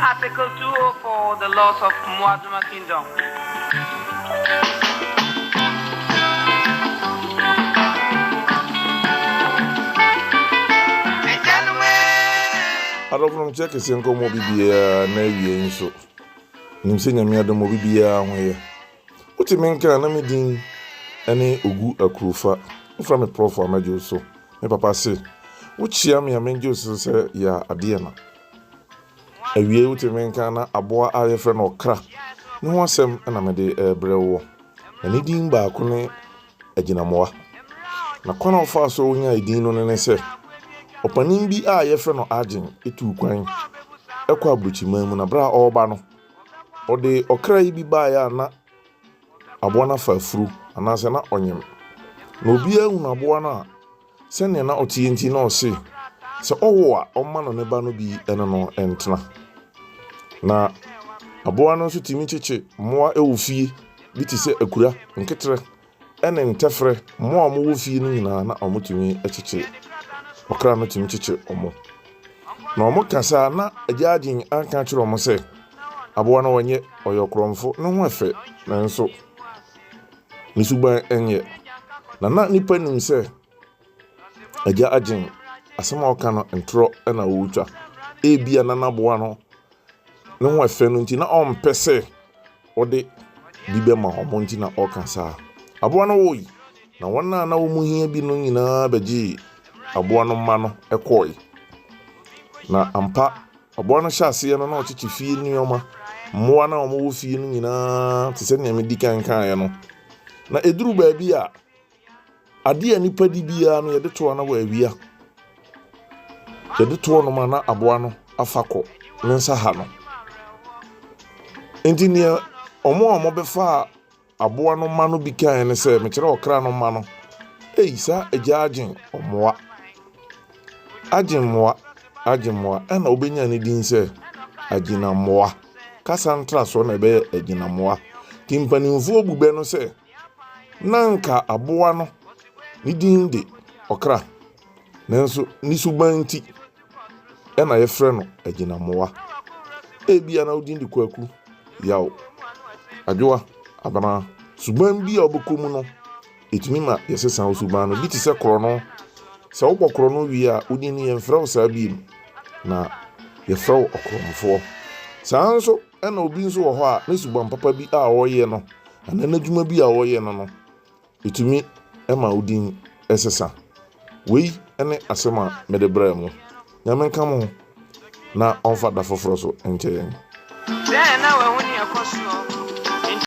Article 204, the laws of Muaduma Kingdom. I don't know check is in come bibia na wie nso. Nim se nyame adom bibia ho ye. Uti menka na medin ene ogu akrufa. Ufra me prof amajo so. Me papa se, "Uchia me amenjo so se ya ade na." Awie uti menka na aboa ayefre na Ɔkra. Ne ho asem na me de brewo. Ene din ba ko ne Agyinamoa. Na kwana ofa so onya idin no ne se Opanin bi a yefre no agin etu kwan ekwa abrochiman mu na bra oba no ode Ɔkra yi bi ba ya na aboa na fafuru anase na onyem na obi ahu na aboa na se ne na otienti na ose se owo a omma no ne ba no bi ene no entena na aboa no so timi cheche moa ewofie bi ti se akura nketere ene ntefre moa mo wo fie no nyina na omotumi echeche Ɔkra no timi cheche omo na omo kasa na agyagin anka kire omo se aboa no wonye oyokromfo no ho efe na nso nisuban enye na nipa nim se agyagin asema oka no entro na wotwa ebia na naboa no ho efe no nti na ompese ode bibe ma omo nti na okasa aboa no woyi na wona na wo muhia bi no nyina baji aboa no ma no ekoi na ampa aboa no hyase no na ochichi fie nioma moa na omo wo fie no nyina te se nyame dikan kan no na eduru ba bi a ade anipa di bia no yede to na wa awia yede to no ma na aboa no afako ne nsa ha no enti ne omo befa aboa no ma no bi kan ne se me kire Ɔkra no ma no sa agyagin omoa Agyinamoa ana obenya ne din se Agyinamoa kasantra so na be Agyinamoa timpanimfo bube no se nanka aboa no ne din de Ɔkra nanso ni subanti na yefre no Agyinamoa ebia na odin de kwaku yawo adwoa abana suban bi a obokomu no etumi ma yesesa osuban no bi ti se kro no se wo kro no wi a odin ne yemfra wo sa bi na yefra wo okromfo sanso na obi nso wo ho a na suban papa bi a woye no ana nadwuma bi a woye no etumi ma odin esesa wei ene asema medebra mu nyame nka mo na onfa da foforo so enche yen na we huni akoso